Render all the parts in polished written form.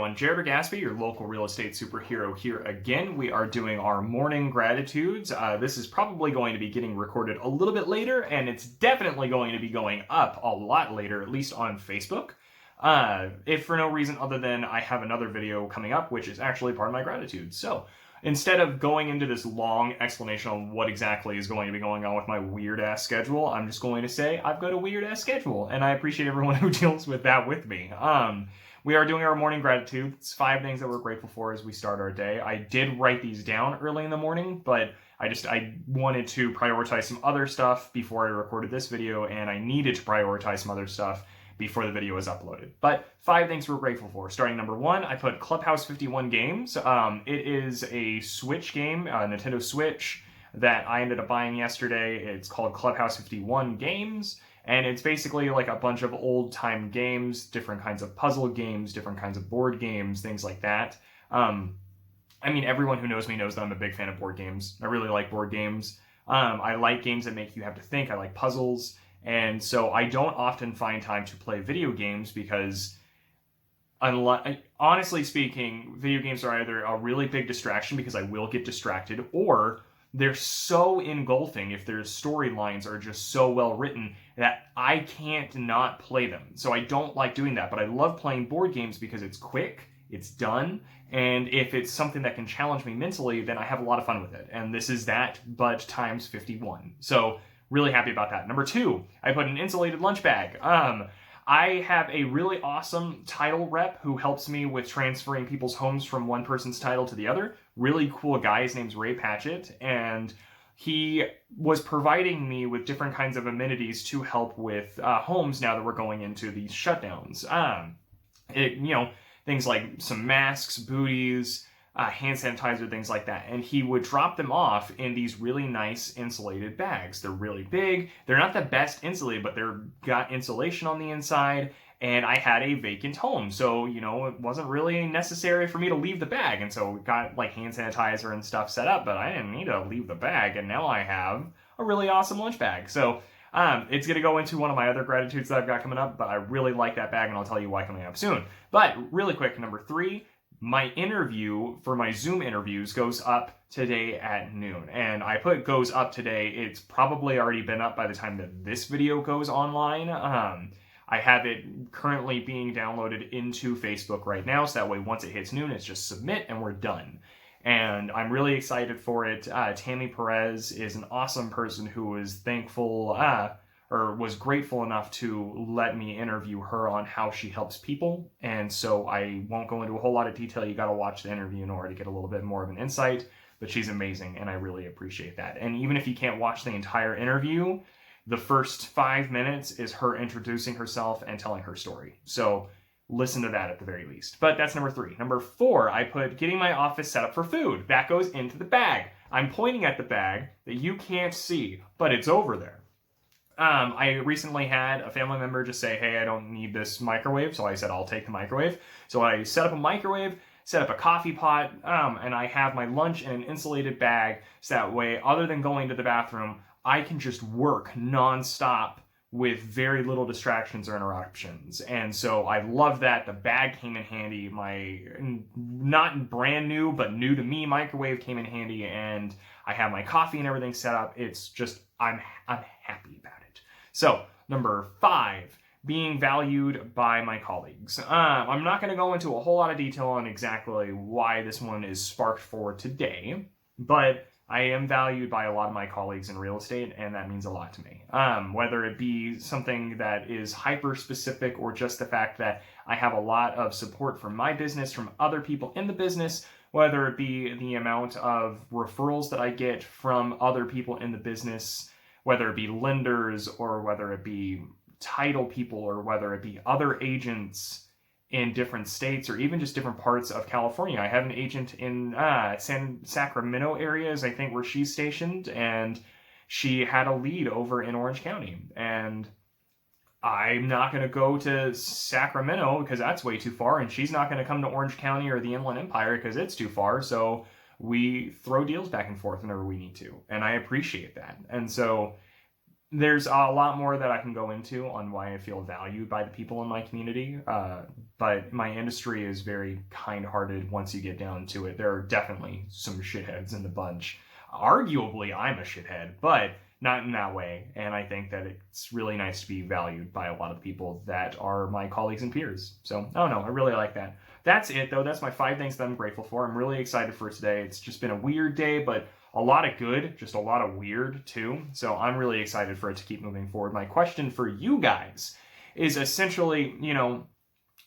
everyone, Jared Gaspy, your local real estate superhero here again. We are doing our morning gratitudes. This is probably going to be getting recorded a little bit later, and it's definitely going to be going up a lot later, at least on Facebook. If for no reason other than I have another video coming up, which is actually part of my gratitude. So instead of going into this long explanation on what exactly is going to be going on with my weird-ass schedule, I'm just going to say I've got a weird-ass schedule, and I appreciate everyone who deals with that with me. We are doing our morning gratitude. It's 5 things that we're grateful for as we start our day. I did write these down early in the morning, but I wanted to prioritize some other stuff before I recorded this video, and I needed to prioritize some other stuff before the video was uploaded. But 5 things we're grateful for. Starting number 1, I put Clubhouse 51 Games. It is a Switch game, a Nintendo Switch, that I ended up buying yesterday. It's called Clubhouse 51 Games. And it's basically like a bunch of old-time games, different kinds of puzzle games, different kinds of board games, things like that. I mean, everyone who knows me knows that I'm a big fan of board games. I really like board games. I like games that make you have to think. I like puzzles. And so I don't often find time to play video games because, honestly speaking, video games are either a really big distraction because I will get distracted, or they're so engulfing if their storylines are just so well written that I can't not play them. So I don't like doing that, but I love playing board games because it's quick, it's done, and if it's something that can challenge me mentally, then I have a lot of fun with it. And this is that, but times 51. So really happy about that. Number 2, I put an insulated lunch bag. I have a really awesome title rep who helps me with transferring people's homes from one person's title to the other. Really cool guy. His name's Ray Patchett, and he was providing me with different kinds of amenities to help with homes now that we're going into these shutdowns. Things like some masks, booties, hand sanitizer, things like that. And he would drop them off in these really nice insulated bags. They're really big. They're not the best insulated, but they're got insulation on the inside. And I had a vacant home. So, it wasn't really necessary for me to leave the bag. And so we got like hand sanitizer and stuff set up, but I didn't need to leave the bag. And now I have a really awesome lunch bag. So it's going to go into one of my other gratitudes that I've got coming up, but I really like that bag and I'll tell you why coming up soon. But really quick, number 3, my interview for my Zoom interviews goes up today at noon. And I put goes up today. It's probably already been up by the time that this video goes online. I have it currently being downloaded into Facebook right now. So that way, once it hits noon, it's just submit and we're done. And I'm really excited for it. Tammy Perez is an awesome person who was thankful or was grateful enough to let me interview her on how she helps people. And so I won't go into a whole lot of detail. You got to watch the interview in order to get a little bit more of an insight, but she's amazing and I really appreciate that. And even if you can't watch the entire interview, the first 5 minutes is her introducing herself and telling her story. So listen to that at the very least. But that's number 3. Number 4, I put getting my office set up for food. That goes into the bag. I'm pointing at the bag that you can't see, but it's over there. I recently had a family member just say, hey, I don't need this microwave. So I said, I'll take the microwave. So I set up a microwave, set up a coffee pot, and I have my lunch in an insulated bag. So that way, other than going to the bathroom, I can just work nonstop with very little distractions or interruptions. And so I love that. The bag came in handy. My not brand new, but new to me microwave came in handy, and I have my coffee and everything set up. It's just, I'm happy about it. So, number 5, being valued by my colleagues. I'm not going to go into a whole lot of detail on exactly why this one is sparked for today, but I am valued by a lot of my colleagues in real estate, and that means a lot to me. Whether it be something that is hyper-specific or just the fact that I have a lot of support from my business, from other people in the business, whether it be the amount of referrals that I get from other people in the business, whether it be lenders or whether it be title people or whether it be other agents in different states or even just different parts of California. I have an agent in Sacramento areas, I think, where she's stationed, and she had a lead over in Orange County. And I'm not going to go to Sacramento because that's way too far, and she's not going to come to Orange County or the Inland Empire because it's too far. So we throw deals back and forth whenever we need to, and I appreciate that. And so there's a lot more that I can go into on why I feel valued by the people in my community, but my industry is very kind-hearted once you get down to it. There are definitely some shitheads in the bunch. Arguably, I'm a shithead, but not in that way. And I think that it's really nice to be valued by a lot of people that are my colleagues and peers. So, I don't know, I really like that. That's it, though. That's my 5 things that I'm grateful for. I'm really excited for today. It's just been a weird day, but a lot of good, just a lot of weird too. So I'm really excited for it to keep moving forward. My question for you guys is essentially,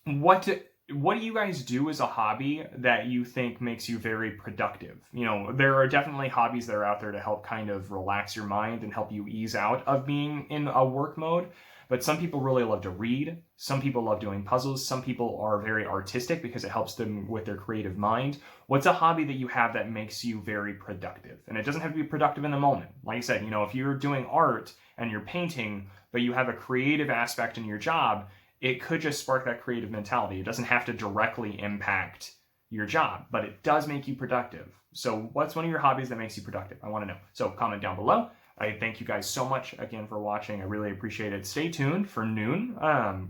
what do you guys do as a hobby that you think makes you very productive? There are definitely hobbies that are out there to help kind of relax your mind and help you ease out of being in a work mode. But some people really love to read. Some people love doing puzzles. Some people are very artistic because it helps them with their creative mind. What's a hobby that you have that makes you very productive? And it doesn't have to be productive in the moment. Like I said, if you're doing art and you're painting, but you have a creative aspect in your job, it could just spark that creative mentality. It doesn't have to directly impact your job, but it does make you productive. So what's one of your hobbies that makes you productive? I want to know. So comment down below. I thank you guys so much again for watching. I really appreciate it. Stay tuned for noon,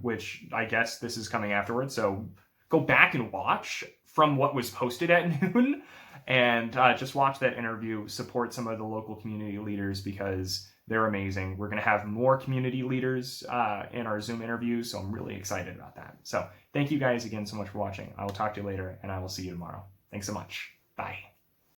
which I guess this is coming afterwards. So go back and watch from what was posted at noon and just watch that interview. Support some of the local community leaders because they're amazing. We're going to have more community leaders in our Zoom interviews, so I'm really excited about that. So thank you guys again so much for watching. I will talk to you later, and I will see you tomorrow. Thanks so much. Bye.